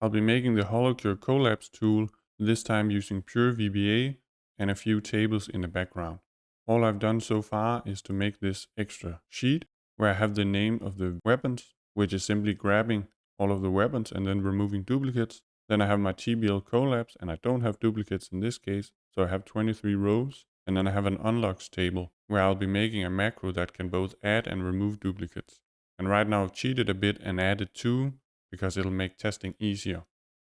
I'll be making the HoloCure collabs tool, this time using pure VBA and a few tables in the background. All I've done so far is to make this extra sheet where I have the name of the weapons, which is simply grabbing all of the weapons and then removing duplicates. Then I have my TBL collabs, and I don't have duplicates in this case, so I have 23 rows. And then I have an unlocks table where I'll be making a macro that can both add and remove duplicates. And right now I've cheated a bit and added 2 because it'll make testing easier.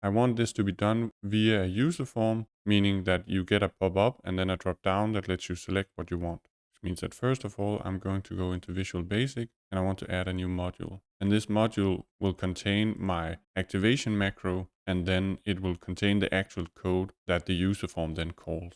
I want this to be done via a user form, meaning that you get a pop-up and then a drop-down that lets you select what you want. Which means that first of all, I'm going to go into Visual Basic and I want to add a new module. And this module will contain my activation macro, and then it will contain the actual code that the user form then calls.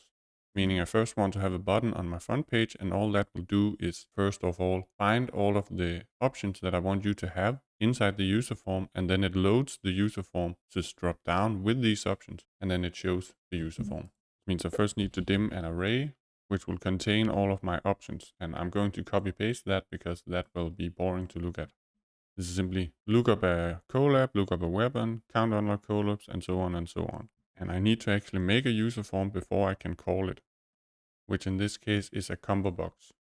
Meaning I first want to have a button on my front page, and all that will do is first of all find all of the options that I want you to have inside the user form, and then it loads the user form to drop down with these options, and then it shows the user form. It means I first need to dim an array which will contain all of my options, and I'm going to copy paste that because that will be boring to look at. This is simply look up a collab, look up a weapon, count unlock collabs, and so on and so on. And I need to actually make a user form before I can call it, which in this case is a ComboBox.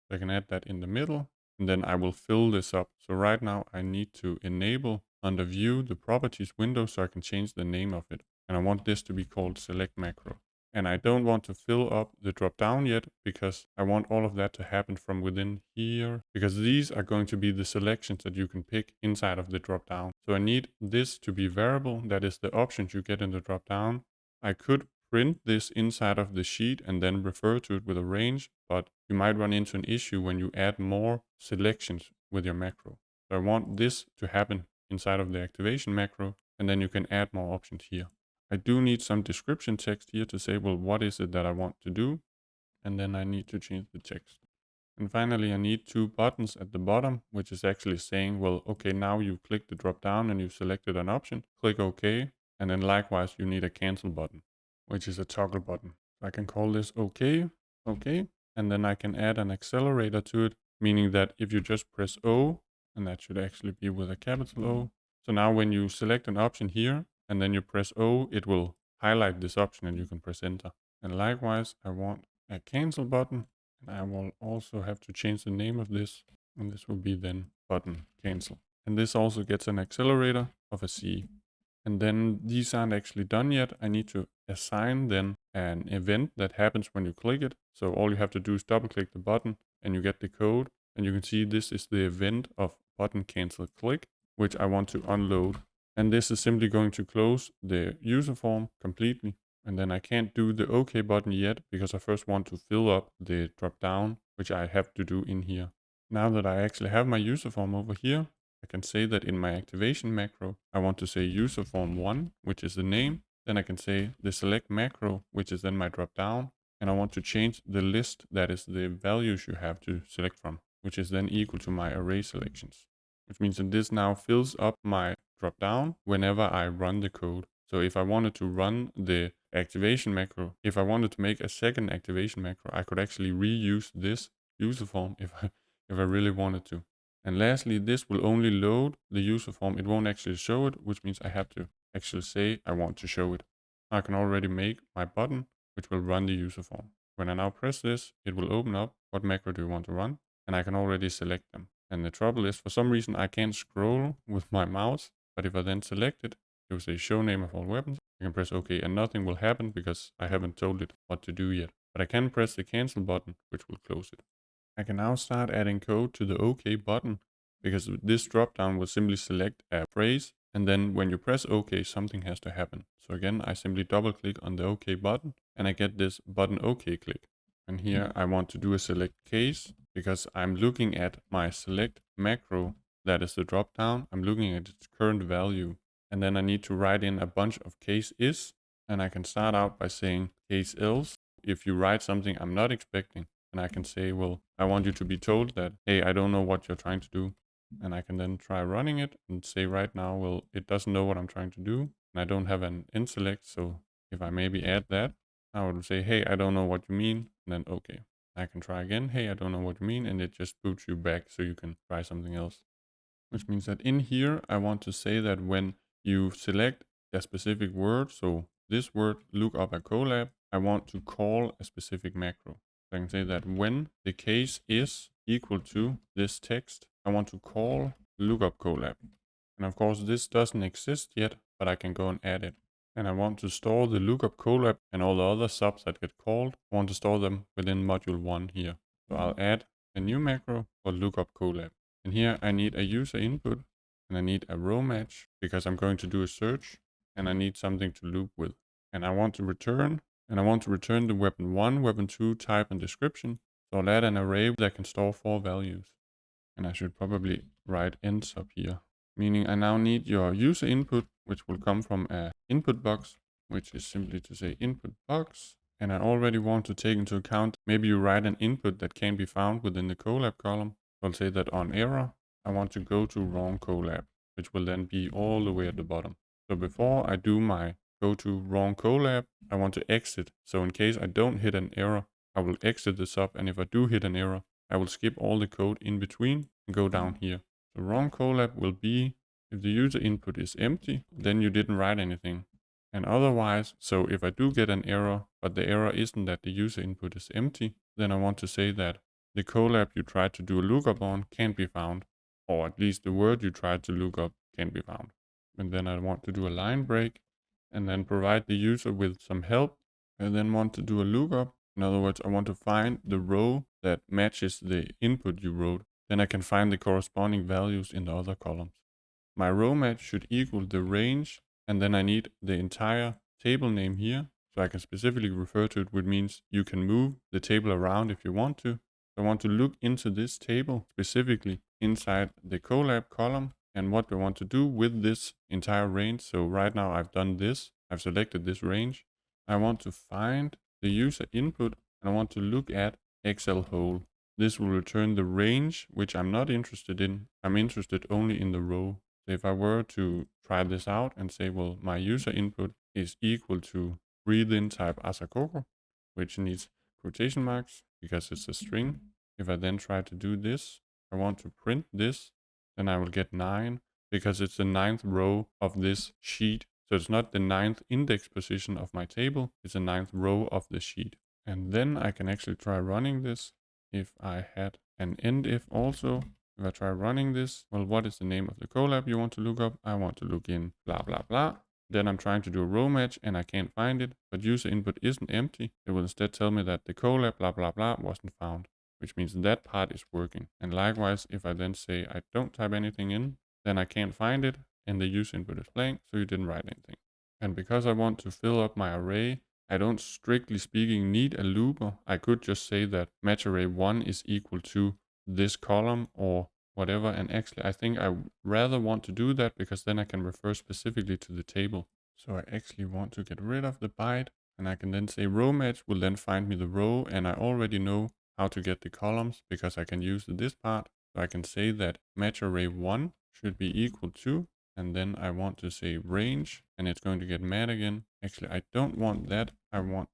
So I can add that in the middle, and then I will fill this up. So right now I need to enable under view the properties window so I can change the name of it. And I want this to be called select macro. And I don't want to fill up the drop down yet because I want all of that to happen from within here, because these are going to be the selections that you can pick inside of the drop down. So I need this to be variable, that is the options you get in the drop down. I could print this inside of the sheet and then refer to it with a range, but you might run into an issue when you add more selections with your macro. So I want this to happen inside of the activation macro, and then you can add more options here. I do need some description text here to say, well, what is it that I want to do? And then I need to change the text. And finally, I need 2 buttons at the bottom, which is actually saying, well, okay, now you click the drop down and you've selected an option, click OK. And then likewise, you need a cancel button, which is a toggle button. I can call this OK, OK. And then I can add an accelerator to it, meaning that if you just press O, and that should actually be with a capital O. So now when you select an option here, and then you press O, it will highlight this option and you can press enter. And likewise, I want a cancel button, and I will also have to change the name of this, and this will be then button cancel. And this also gets an accelerator of a C. And then these aren't actually done yet. I need to assign then an event that happens when you click it. So all you have to do is double click the button and you get the code. And you can see this is the event of button cancel click, which I want to unload. And this is simply going to close the user form completely. And then I can't do the OK button yet because I first want to fill up the drop down, which I have to do in here. Now that I actually have my user form over here, I can say that in my activation macro, I want to say UserForm1, which is the name. Then I can say the select macro, which is then my drop down. And I want to change the list, that is the values you have to select from, which is then equal to my array selections, which means that this now fills up my drop down whenever I run the code. So if I wanted to run the activation macro, if I wanted to make a second activation macro, I could actually reuse this user form if I really wanted to. And lastly, this will only load the user form. It won't actually show it, which means I have to actually say I want to show it. I can already make my button, which will run the user form. When I now press this, it will open up what macro do you want to run, and I can already select them. And the trouble is, for some reason, I can't scroll with my mouse, but if I then select it, it will say show name of all weapons. I can press OK and nothing will happen because I haven't told it what to do yet. But I can press the cancel button, which will close it. I can now start adding code to the OK button because this dropdown will simply select a phrase, and then when you press OK, something has to happen. So again, I simply double click on the OK button and I get this button OK click. And here I want to do a select case because I'm looking at my select macro, that is the dropdown. I'm looking at its current value. And then I need to write in a bunch of case is, and I can start out by saying case else. If you write something I'm not expecting, and I can say, well, I want you to be told that, hey, I don't know what you're trying to do. And I can then try running it and say right now, well, it doesn't know what I'm trying to do. And I don't have an end select. So if I maybe add that, I would say, hey, I don't know what you mean. And then, okay, I can try again. Hey, I don't know what you mean. And it just boots you back so you can try something else. Which means that in here, I want to say that when you select a specific word. So this word lookup a collab, I want to call a specific macro. So I can say that when the case is equal to this text, I want to call lookup collab. And of course this doesn't exist yet, but I can go and add it. And I want to store the lookup collab and all the other subs that get called. I want to store them within module 1 here. So I'll add a new macro for lookup collab. And here I need a user input and I need a row match because I'm going to do a search and I need something to loop with. And I want to return the weapon 1, weapon 2, type and description. So I'll add an array that can store 4 values. And I should probably write ends up here. Meaning I now need your user input, which will come from a input box, which is simply to say input box. And I already want to take into account, maybe you write an input that can be found within the collab column. I'll say that on error, I want to go to wrong collab, which will then be all the way at the bottom. So before I do my go to wrong collab, I want to exit. So in case I don't hit an error, I will exit the sub. And if I do hit an error, I will skip all the code in between and go down here. The wrong collab will be if the user input is empty, then you didn't write anything. And otherwise, so if I do get an error, but the error isn't that the user input is empty, then I want to say that the collab you tried to do a lookup on can't be found, or at least the word you tried to look up can't be found. And then I want to do a line break and then provide the user with some help. I then want to do a lookup. In other words, I want to find the row that matches the input you wrote. Then I can find the corresponding values in the other columns. My row match should equal the range, and then I need the entire table name here, so I can specifically refer to it, which means you can move the table around if you want to. So I want to look into this table specifically inside the collab column and what we want to do with this entire range. So right now I've done this, I've selected this range. I want to find the user input and I want to look at Excel whole. This will return the range, which I'm not interested in. I'm interested only in the row. So if I were to try this out and say, well, my user input is equal to breathe-in type asakoko, which needs quotation marks because it's a string. If I then try to do this, I want to print this, then I will get 9 because it's the 9th row of this sheet. So it's not the 9th index position of my table, it's the 9th row of the sheet. And then I can actually try running this. If I had an end if also, if I try running this, well, what is the name of the collab you want to look up? I want to look in blah, blah, blah. Then I'm trying to do a row match and I can't find it, but user input isn't empty. It will instead tell me that the collab blah, blah, blah wasn't found, which means that part is working. And likewise, if I then say I don't type anything in, then I can't find it and the user input is blank, so you didn't write anything. And because I want to fill up my array, I don't strictly speaking need a looper. I could just say that match array 1 is equal to this column or whatever. And actually, I think I rather want to do that because then I can refer specifically to the table. So I actually want to get rid of the byte and I can then say row match will then find me the row. And I already know how to get the columns because I can use this part. So I can say that match array 1 should be equal to, and then I want to say range and it's going to get mad again. Actually, I don't want that. I want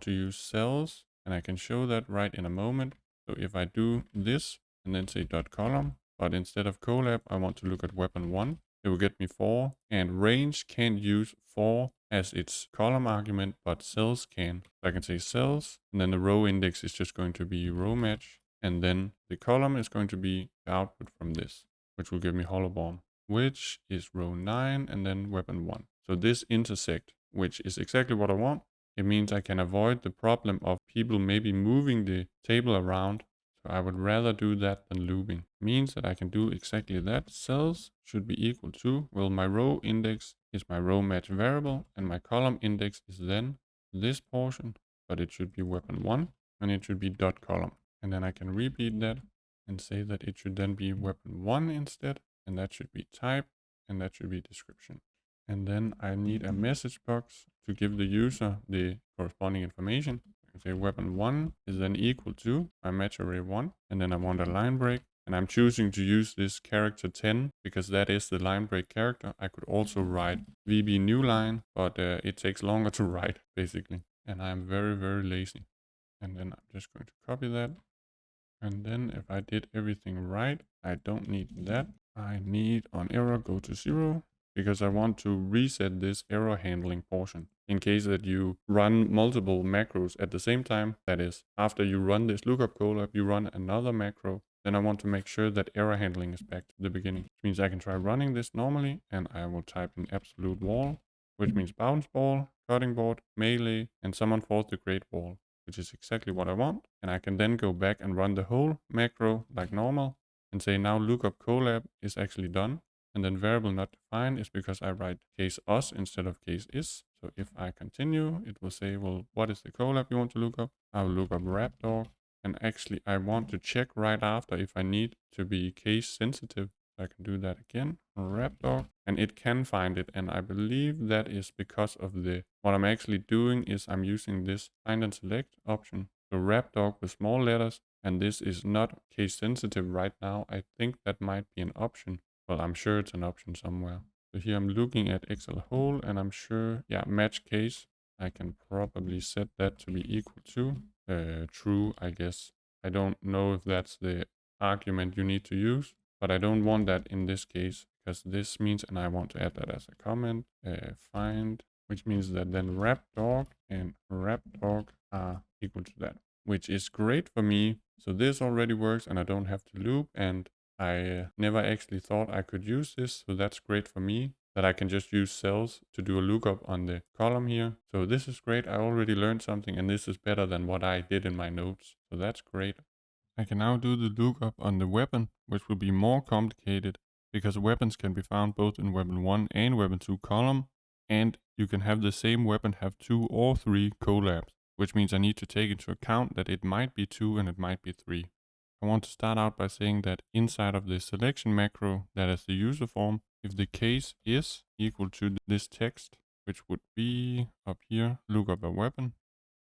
to use cells and I can show that right in a moment. So if I do this and then say dot column, but instead of collab, I want to look at weapon 1, it will get me 4 and range can't use 4 as its column argument, but cells can. So I can say cells and then the row index is just going to be row match. And then the column is going to be the output from this, which will give me HoloBomb, which is row 9 and then weapon 1. So this intersect, which is exactly what I want. It means I can avoid the problem of people maybe moving the table around. So I would rather do that than looping. It means that I can do exactly that. Cells should be equal to, well, my row index is my row match variable and my column index is then this portion, but it should be weapon 1 and it should be dot column. And then I can repeat that and say that it should then be weapon 1 instead, and that should be type, and that should be description. And then I need a message box to give the user the corresponding information. I can say weapon 1 is then equal to my match array 1, and then I want a line break. And I'm choosing to use this character 10 because that is the line break character. I could also write VB new line, but it takes longer to write basically. And I'm very, very lazy. And then I'm just going to copy that. And then if I did everything right, I don't need that. I need on error go to 0. because I want to reset this error handling portion in case that you run multiple macros at the same time. That is, after you run this lookup collab, you run another macro. Then I want to make sure that error handling is back to the beginning, which means I can try running this normally, and I will type in absolute wall, which means bounce ball, cutting board, melee, and summon forth the great wall, which is exactly what I want. And I can then go back and run the whole macro like normal and say now lookup collab is actually done. And then variable not defined is because I write case us instead of case is. So if I continue, it will say, well, what is the collab you want to look up? I will look up wrap dog. And actually, I want to check right after if I need to be case sensitive. I can do that again, wrap dog, and it can find it. And I believe that is because of what I'm actually doing is I'm using this find and select option. So wrap dog with small letters, and this is not case sensitive right now. I think that might be an option. Well, I'm sure it's an option somewhere. So here I'm looking at Excel whole, and I'm sure, yeah, match case. I can probably set that to be equal to true, I guess. I don't know if that's the argument you need to use, but I don't want that in this case because this means, and I want to add that as a comment, find, which means that then wrap dog and wrap dog are equal to that, which is great for me. So this already works and I don't have to loop, and I never actually thought I could use this. So that's great for me that I can just use cells to do a lookup on the column here. So this is great. I already learned something, and this is better than what I did in my notes. So that's great. I can now do the lookup on the weapon, which will be more complicated because weapons can be found both in weapon 1 and weapon 2 column, and you can have the same weapon have 2 or 3 collabs, which means I need to take into account that it might be 2 and it might be 3. I want to start out by saying that inside of the selection macro, that is the user form, if the case is equal to this text, which would be up here, lookup a weapon,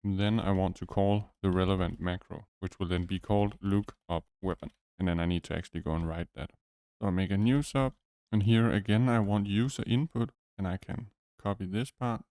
then I want to call the relevant macro, which will then be called lookup weapon. And then I need to actually go and write that. So I make a new sub, and here again I want user input, and I can copy this part,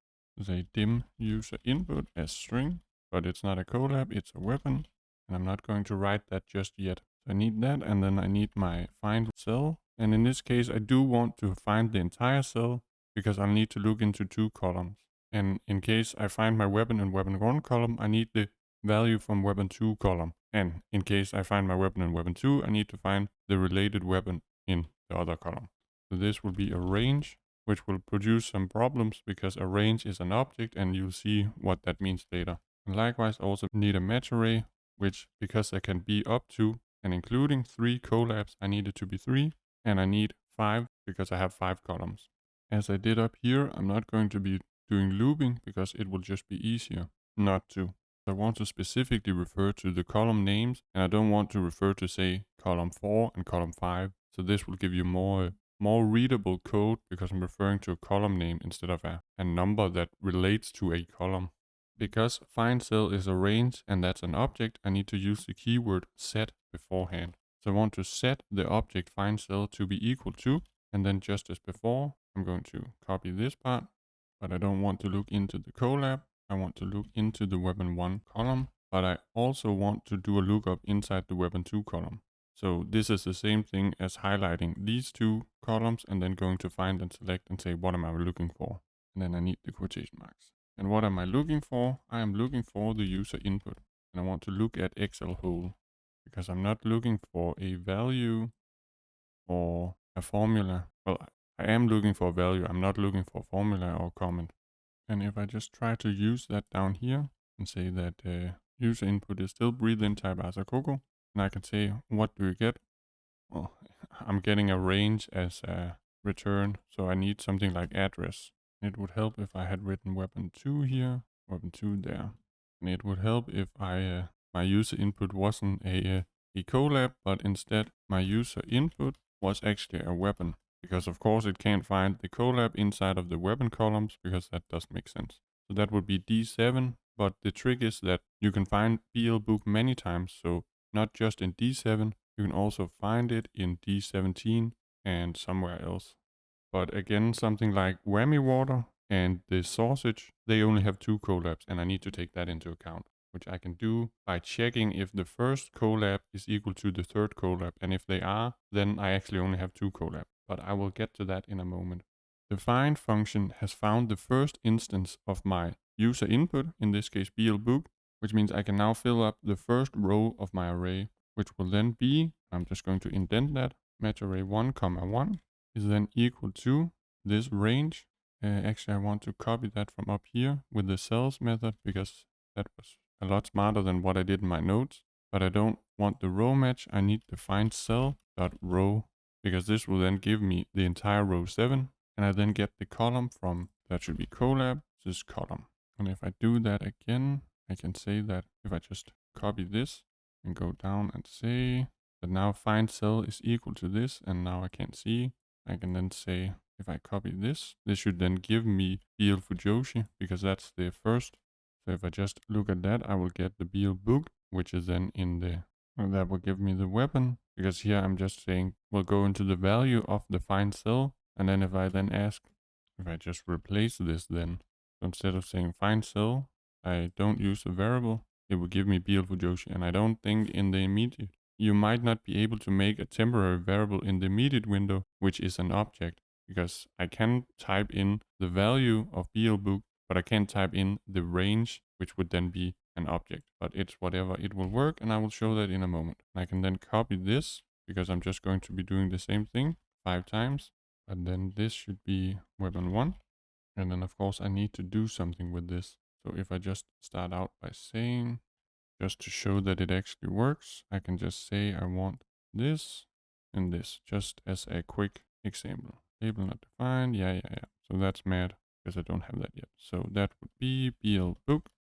say dim user input as string, but it's not a collab, it's a weapon. And I'm not going to write that just yet. So I need that, and then I need my find cell. And in this case, I do want to find the entire cell because I'll need to look into 2 columns. And in case I find my weapon in weapon 1 column, I need the value from weapon 2 column. And in case I find my weapon in weapon 2, I need to find the related weapon in the other column. So this will be a range, which will produce some problems because a range is an object, and you'll see what that means later. And likewise, also need a match array, which, because there can be up to and including 3 collabs, I need it to be 3, and I need 5 because I have 5 columns. As I did up here, I'm not going to be doing looping because it will just be easier not to. I want to specifically refer to the column names, and I don't want to refer to, say, column 4 and column 5. So this will give you more readable code because I'm referring to a column name instead of a number that relates to a column. Because find cell is a range and that's an object, I need to use the keyword set beforehand. So I want to set the object find cell to be equal to, and then just as before, I'm going to copy this part, but I don't want to look into the collab. I want to look into the weapon 1 column, but I also want to do a lookup inside the weapon 2 column. So this is the same thing as highlighting these 2 columns and then going to find and select and say, what am I looking for? And then I need the quotation marks. And what am I looking for? I am looking for the user input. And I want to look at Excel whole because I'm not looking for a value or a formula. Well, I am looking for a value. I'm not looking for a formula or comment. And if I just try to use that down here and say that user input is still breathe in type as a cocoa, and I can say, what do you get? Well, I'm getting a range as a return. So I need something like address. It would help if I had written weapon 2 here, weapon 2 there. And it would help if my user input wasn't a collab, but instead my user input was actually a weapon. Because of course it can't find the collab inside of the weapon columns because that doesn't make sense. So that would be D7, but the trick is that you can find BL book many times. So not just in D7, you can also find it in D17 and somewhere else. But again, something like whammy water and the sausage, they only have 2 collabs, and I need to take that into account, which I can do by checking if the first collab is equal to the third collab. And if they are, then I actually only have 2 collabs. But I will get to that in a moment. the find function has found the first instance of my user input, in this case BLBook, which means I can now fill up the first row of my array, which will then be, I'm just going to indent that, match array 1, 1 is then equal to this range. Actually, I want to copy that from up here with the cells method, because that was a lot smarter than what I did in my notes. But I don't want the row match. I need the find cell dot row, because this will then give me the entire row 7. And I then get the column from, that should be collab, this column. And if I do that again, I can say that if I just copy this and go down and say that now find cell is equal to this, and now I can't see, I can then say if I copy this, this should then give me BL Fujoshi, because that's the first. So if I just look at that, I will get the BL book, which is then in the, that will give me the weapon, because here I'm just saying we'll go into the value of the find cell. And then if I then ask, if I just replace this then, so instead of saying find cell, I don't use a variable, it will give me BL Fujoshi. And I don't think in the immediate, you might not be able to make a temporary variable in the immediate window, which is an object, because I can type in the value of BL book, but I can't type in the range, which would then be an object. But it's whatever, it will work, and I will show that in a moment. I can then copy this, because I'm just going to be doing the same thing 5 times. And then this should be weapon 1. And then of course I need to do something with this. So if I just start out by saying, just to show that it actually works, I can just say I want this and this, just as a quick example. Table not defined, yeah. So that's mad, because I don't have that yet. So that would be BL book,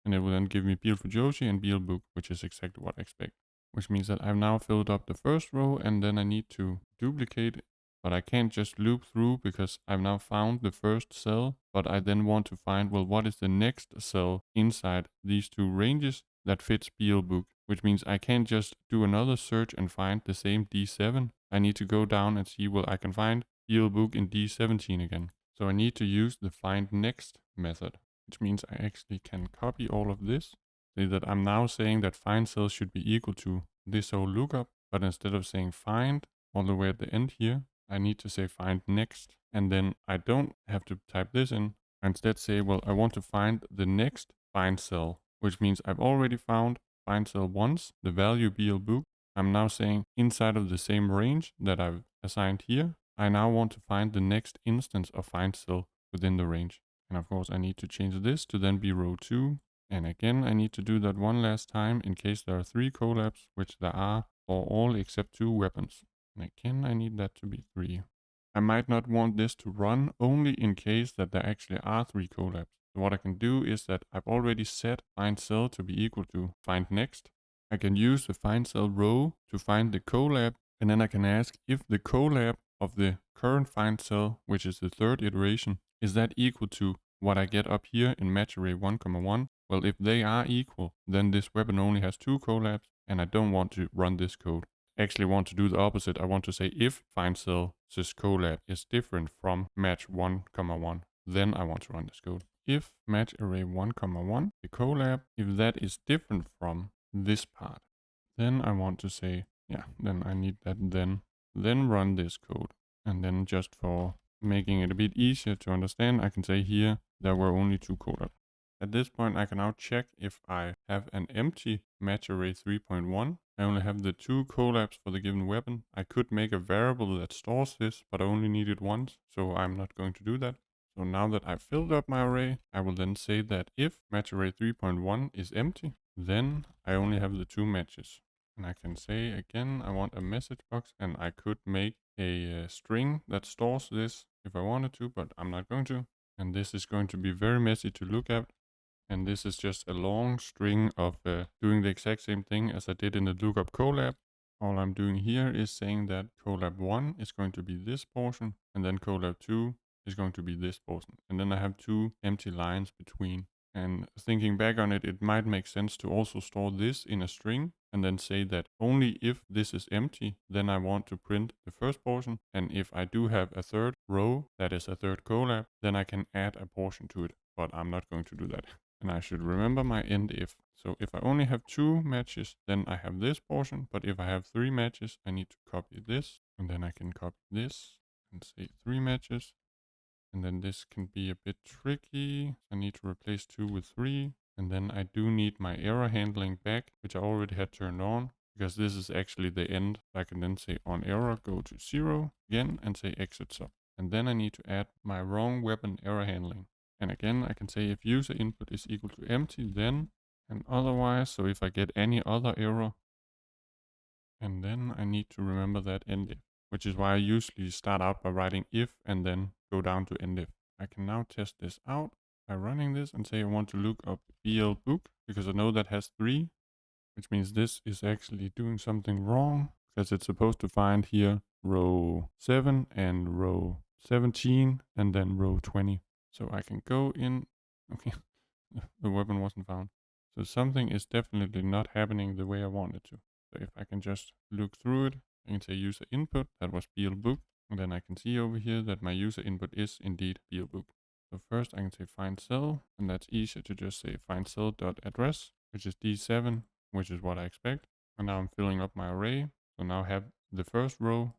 and it will then give me BL Fujoshi and BL book, which is exactly what I expect. Which means that I've now filled up the first row, and then I need to duplicate it. But I can't just loop through, because I've now found the first cell, but I then want to find, well, what is the next cell inside these 2 ranges that fits BL book, which means I can't just do another search and find the same D7. I need to go down and see, well, I can find BL book in D17 again. So I need to use the FindNext method, which means I actually can copy all of this. Say that I'm now saying that find cell should be equal to this whole lookup, but instead of saying find all the way at the end here, I need to say find next, and then I don't have to type this in. I instead say, well, I want to find the next find cell, which means I've already found find cell once, the value BL book. I'm now saying inside of the same range that I've assigned here, I now want to find the next instance of find cell within the range. And of course I need to change this to then be row 2. And again, I need to do that one last time in case there are 3 collabs, which there are for all except 2 weapons. And again, I need that to be 3. I might not want this to run only in case that there actually are 3 collabs. So what I can do is that I've already set find cell to be equal to find next. I can use the find cell row to find the collab, and then I can ask if the collab of the current find cell, which is the 3rd iteration, is that equal to what I get up here in match array 1, 1. Well, if they are equal, then this weapon only has 2 collabs, and I don't want to run this code. Actually want to do the opposite. I want to say if find cell sys collab is different from match 1, 1, then I want to run this code. If match array 1, 1, the collab, if that is different from this part, then I want to say, yeah, then I need that then run this code. And then just for making it a bit easier to understand, I can say here there were only 2 collabs. At this point, I can now check if I have an empty match array 3.1. I only have the 2 collabs for the given weapon. I could make a variable that stores this, but I only need it once, so I'm not going to do that. So now that I've filled up my array, I will then say that if match array 3.1 is empty, then I only have the 2 matches. And I can say again, I want a message box, and I could make a string that stores this if I wanted to, but I'm not going to. And this is going to be very messy to look at. And this is just a long string of doing the exact same thing as I did in the Lookup Collab. All I'm doing here is saying that collab 1 is going to be this portion, and then collab 2 is going to be this portion. And then I have 2 empty lines between. And thinking back on it, it might make sense to also store this in a string and then say that only if this is empty, then I want to print the first portion. And if I do have a 3rd row, that is a 3rd collab, then I can add a portion to it. But I'm not going to do that. And I should remember my end if. So if I only have 2 matches, then I have this portion. But if I have 3 matches, I need to copy this. And then I can copy this and say 3 matches. And then this can be a bit tricky. I need to replace 2 with 3. And then I do need my error handling back, which I already had turned on, because this is actually the end. I can then say on error, go to 0 again and say exit sub. And then I need to add my wrong weapon error handling. And again, I can say if user input is equal to empty, then, and otherwise. So if I get any other error, and then I need to remember that end if, which is why I usually start out by writing if and then go down to end if. I can now test this out by running this and say I want to look up BL book, because I know that has 3, which means this is actually doing something wrong, because it's supposed to find here row 7 and row 17 and then row 20. So I can go in, okay, the weapon wasn't found. So something is definitely not happening the way I want it to. So if I can just look through it, I can say user input, that was BL book. And then I can see over here that my user input is indeed BL book. So first I can say find cell, and that's easier to just say find cell.address, which is D7, which is what I expect. And now I'm filling up my array. So now I have the first row,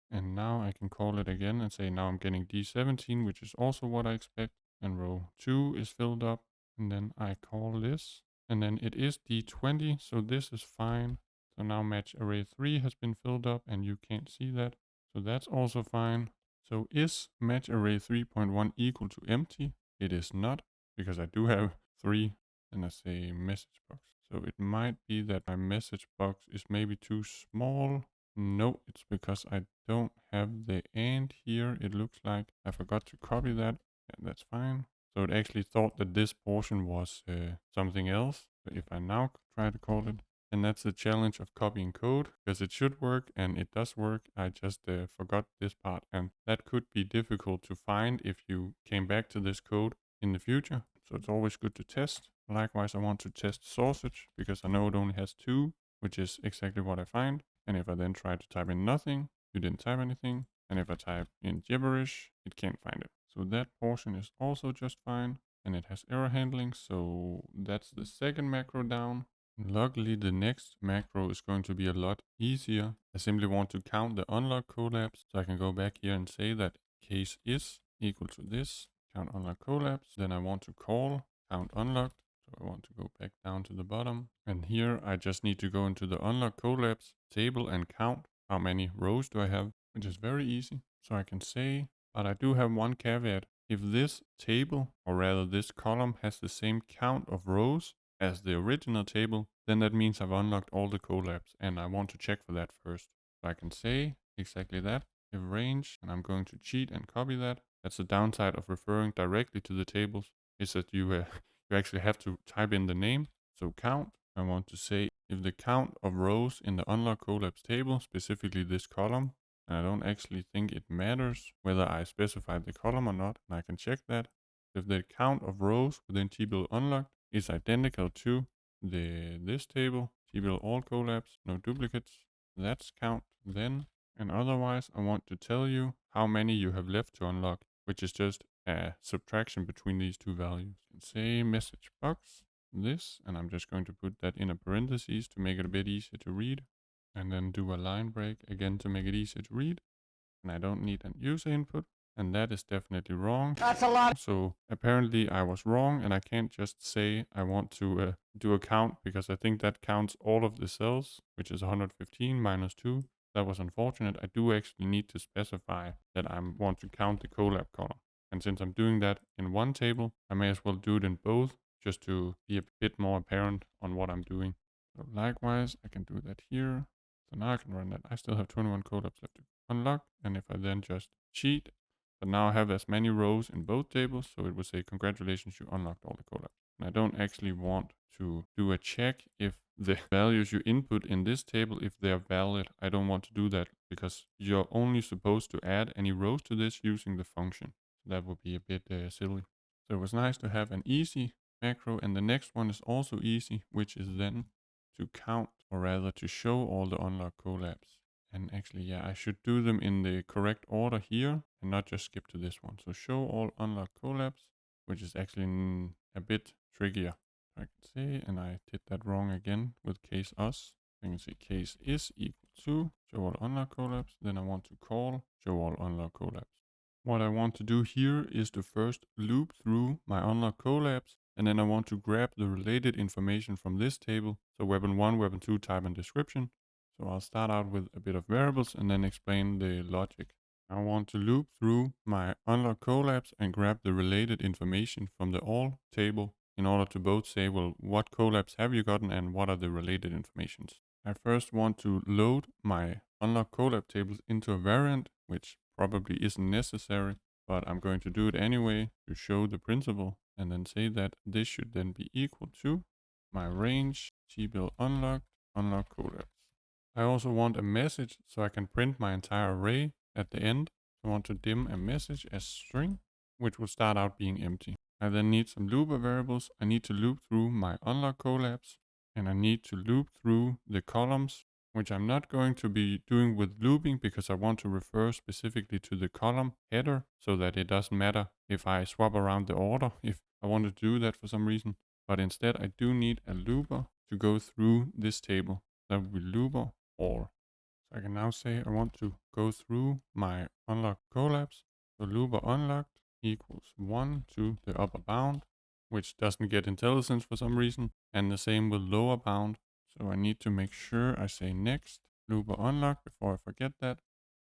and now I can call it again and say now I'm getting D17, which is also what I expect. And row 2 is filled up. And then I call this, and then it is D20, so this is fine. So now match array 3 has been filled up, and you can't see that. So that's also fine. So is match array 3.1 equal to empty? It is not, because I do have 3, and I say message box. So it might be that my message box is maybe too small. No, it's because I don't have the and here. It looks like I forgot to copy that. Yeah, that's fine. So it actually thought that this portion was something else. So if I now try to call it, and that's the challenge of copying code, because it should work and it does work. I just forgot this part, and that could be difficult to find if you came back to this code in the future. So it's always good to test. Likewise, I want to test sausage because I know it only has 2, which is exactly what I find. And if I then try to type in nothing, you didn't type anything. And if I type in gibberish, it can't find it. So that portion is also just fine. And it has error handling. So that's the second macro down. Luckily, the next macro is going to be a lot easier. I simply want to count the unlock collabs. So I can go back here and say that case is equal to this. Count unlock collabs. Then I want to call count unlocked. So I want to go back down to the bottom. And here I just need to go into the unlock collabs table and count how many rows do I have, which is very easy. So I can say, but I do have one caveat. If this table, or rather this column, has the same count of rows as the original table, then that means I've unlocked all the collabs, and I want to check for that first. So I can say exactly that. If range, and I'm going to cheat and copy that. That's the downside of referring directly to the tables, is that you actually have to type in the name. So count, I want to say if the count of rows in the unlock collabs table, specifically this column, and I don't actually think it matters whether I specified the column or not, and I can check that. If the count of rows within table unlocked is identical to this table, table all collabs, no duplicates, that's count then. And otherwise, I want to tell you how many you have left to unlock, which is just a subtraction between these two values. And say message box this, and I'm just going to put that in a parentheses to make it a bit easier to read. And then do a line break again to make it easier to read. And I don't need an user input. And that is definitely wrong. That's a lot. So apparently I was wrong, and I can't just say I want to do a count, because I think that counts all of the cells, which is 115 minus 2. That was unfortunate. I do actually need to specify that I want to count the collab column. And since I'm doing that in one table, I may as well do it in both, just to be a bit more apparent on what I'm doing. So likewise, I can do that here. So now I can run that. I still have 21 collabs left to unlock. And if I then just cheat, but now I have as many rows in both tables, so it would say congratulations, you unlocked all the collabs. And I don't actually want to do a check if the values you input in this table, if they're valid. I don't want to do that, because you're only supposed to add any rows to this using the function. So that would be a bit silly. So it was nice to have an easy macro, and the next one is also easy, which is then to count, or rather to show all the unlocked collabs. And actually, yeah, I should do them in the correct order here and not just skip to this one. So show all unlocked collabs, which is actually a bit trickier. I can say, and I did that wrong again with case us. I can say case is equal to show all unlocked collabs. Then I want to call show all unlocked collabs. What I want to do here is to first loop through my unlock collabs, and then I want to grab the related information from this table. So weapon 1, weapon 2, type and description. So I'll start out with a bit of variables and then explain the logic. I want to loop through my unlock collabs and grab the related information from the all table in order to both say, well, what collabs have you gotten and what are the related informations. I first want to load my unlock collab tables into a variant, which probably isn't necessary, but I'm going to do it anyway to show the principle and then say that this should then be equal to my range tbill unlocked unlock collabs. I also want a message so I can print my entire array at the end. I want to dim a message as string, which will start out being empty. I then need some looper variables. I need to loop through my unlock collabs, and I need to loop through the columns, which I'm not going to be doing with looping because I want to refer specifically to the column header so that it doesn't matter if I swap around the order if I want to do that for some reason. But instead I do need a looper to go through this table. That will be looper or. So I can now say I want to go through my unlock collabs. So looper unlocked equals 1 to the upper bound, which doesn't get intelligence for some reason. And the same with lower bound. So I need to make sure I say next looper unlock before I forget that.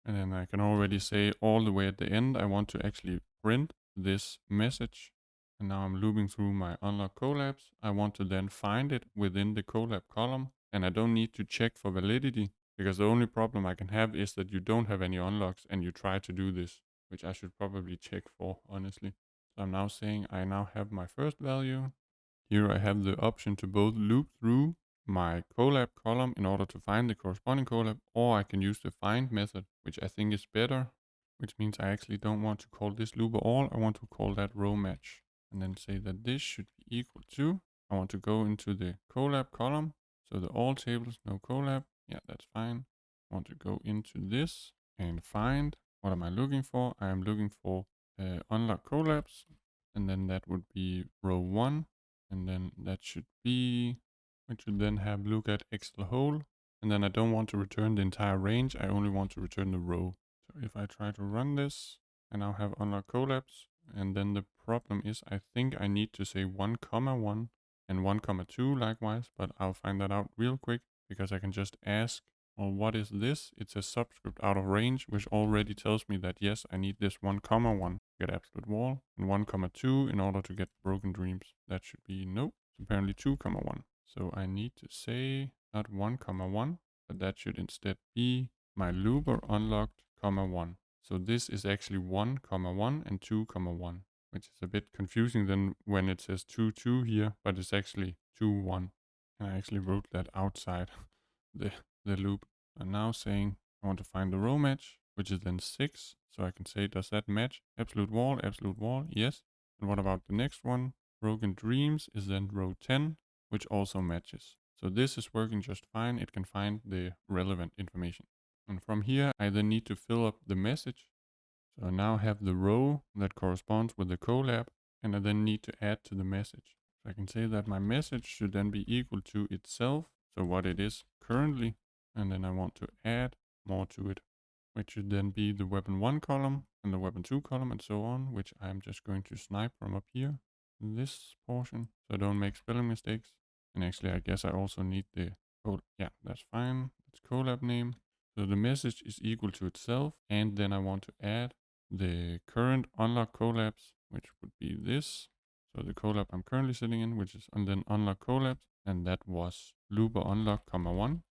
And then I can already say all the way at the end, I want to actually print this message. And now I'm looping through my unlock collabs. I want to then find it within the collab column. And I don't need to check for validity because the only problem I can have is that you don't have any unlocks and you try to do this, which I should probably check for, honestly. So I'm now saying I now have my first value. Here I have the option to both loop through my collab column in order to find the corresponding collab, or I can use the find method, which I think is better, which means I actually don't want to call this looper all, I want to call that row match. And then say that this should be equal to, I want to go into the collab column, so the all tables, no collab, yeah, that's fine. I want to go into this and find, what am I looking for? I am looking for unlock collabs, and then that would be row 1, and then that should be, we should then have look at Excel whole, and then I don't want to return the entire range, I only want to return the row. So if I try to run this, I now have unlock collabs, and then the problem is I think I need to say 1, 1 and 1, 2 likewise, but I'll find that out real quick because I can just ask, well, what is this? It's a subscript out of range, which already tells me that yes, I need this 1, 1 to get absolute wall, and 1, 2 in order to get broken dreams. That should be no. It's apparently 2, 1. So I need to say not 1, 1, but that should instead be my looper unlocked, 1. So this is actually 1, 1 and 2, 1, which is a bit confusing than when it says 2, 2 here, but it's actually 2, 1. And I actually wrote that outside the loop. I'm now saying I want to find the row match, which is then 6. So I can say, does that match? Absolute wall, yes. And what about the next one? Broken dreams is then row 10, which also matches. So this is working just fine. It can find the relevant information. And from here, I then need to fill up the message. So I now have the row that corresponds with the collab, and I then need to add to the message. So I can say that my message should then be equal to itself, so what it is currently, and then I want to add more to it, which should then be the weapon 1 column and the weapon 2 column and so on, which I'm just going to snipe from up here, this portion, so I don't make spelling mistakes. And actually, I guess I also need the code. Yeah, that's fine. It's collab name. So the message is equal to itself, and then I want to add the current unlock collabs, which would be this. So the collab I'm currently sitting in, which is and then unlock collabs, and that was looper unlock, 1.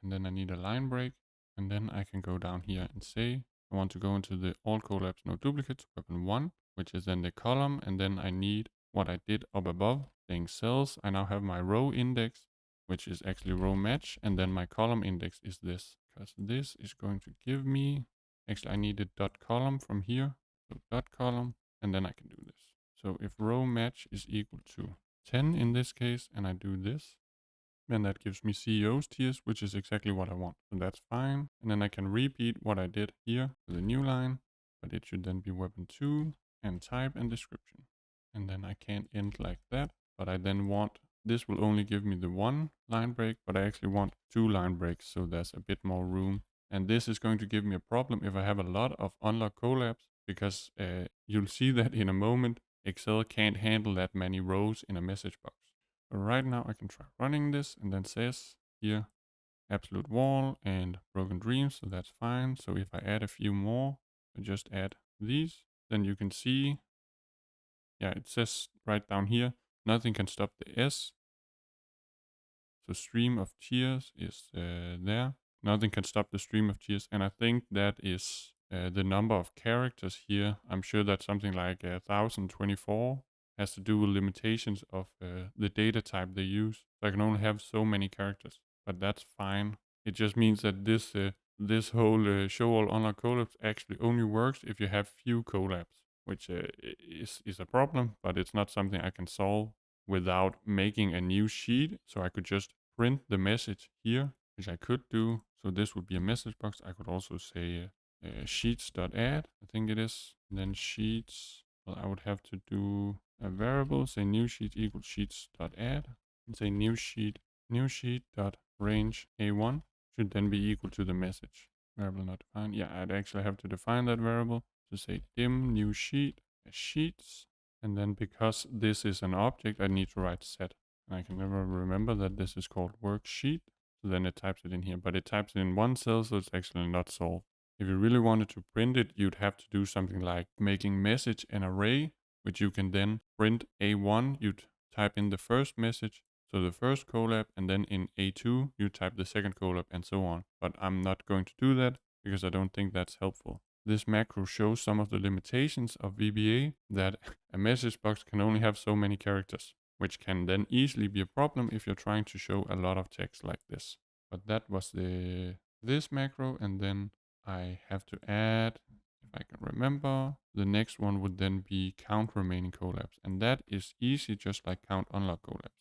And then I need a line break, and then I can go down here and say I want to go into the all collabs no duplicates weapon 1, which is then the column, and then I need what I did up above, saying cells. I now have my row index, which is actually row match, and then my column index is this, because this is going to give me, actually I need a dot column from here, so dot column, and then I can do this. So if row match is equal to 10 in this case, and I do this, then that gives me CEO's tiers, which is exactly what I want. So that's fine. And then I can repeat what I did here with a new line, but it should then be weapon 2 and type and description. And then I can't end like that, but I then want, this will only give me the 1 line break, but I actually want 2 line breaks, so there's a bit more room. And this is going to give me a problem if I have a lot of unlock collabs, because you'll see that in a moment Excel can't handle that many rows in a message box. So right now I can try running this, and then says here absolute wall and broken dreams, so that's fine. So if I add a few more, I just add these, then you can see, yeah, it says right down here, nothing can stop the S. So stream of tears is there. Nothing can stop the stream of tears. And I think that is the number of characters here. I'm sure that something like 1024 has to do with limitations of the data type they use. So I can only have so many characters, but that's fine. It just means that this whole show all unlock collabs actually only works if you have few collabs, which is a problem, but it's not something I can solve without making a new sheet. So I could just print the message here, which I could do. So this would be a message box. I could also say sheets.add, I think it is. And then sheets, well, I would have to do a variable, say new sheet equals sheets.add, and say new sheet dot range a1 should then be equal to the message. Variable not defined. Yeah, I'd actually have to define that variable to say dim new sheet sheets. And then because this is an object, I need to write set. And I can never remember that this is called worksheet. So then it types it in here, but it types it in one cell, so it's actually not solved. If you really wanted to print it, you'd have to do something like making message an array, which you can then print A1. You'd type in the first message, so the first collab, and then in A2, you type the second collab, and so on. But I'm not going to do that because I don't think that's helpful. This macro shows some of the limitations of VBA, that a message box can only have so many characters, which can then easily be a problem if you're trying to show a lot of text like this. But that was this macro, and then I have to add, if I can remember, the next one would then be count remaining collabs, and that is easy, just like count unlock collabs.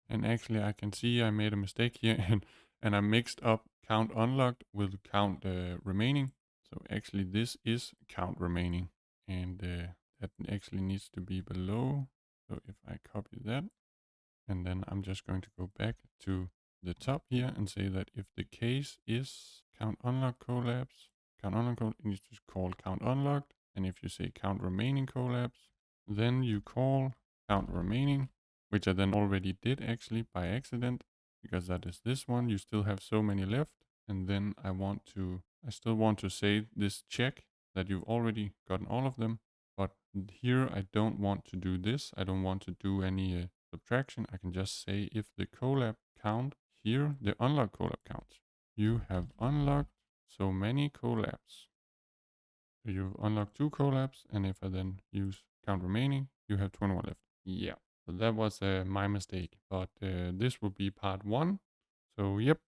And actually I can see I made a mistake here and I mixed up count unlocked with count remaining. So actually this is count remaining, and that actually needs to be below. So if I copy that, and then I'm just going to go back to the top here and say that if the case is count unlocked collabs, count unlocked collabs needs to call count unlocked. And if you say count remaining collabs, then you call count remaining, which I then already did actually by accident, because that is this one. You still have so many left. And then I still want to say this check that you've already gotten all of them. But here I don't want to do this. I don't want to do any subtraction. I can just say if the collab count here, the unlocked collab counts. You have unlocked so many collabs. So you've unlocked 2 collabs, and if I then use count remaining, you have 21 left. Yeah, so that was my mistake, but this will be part 1. So yep,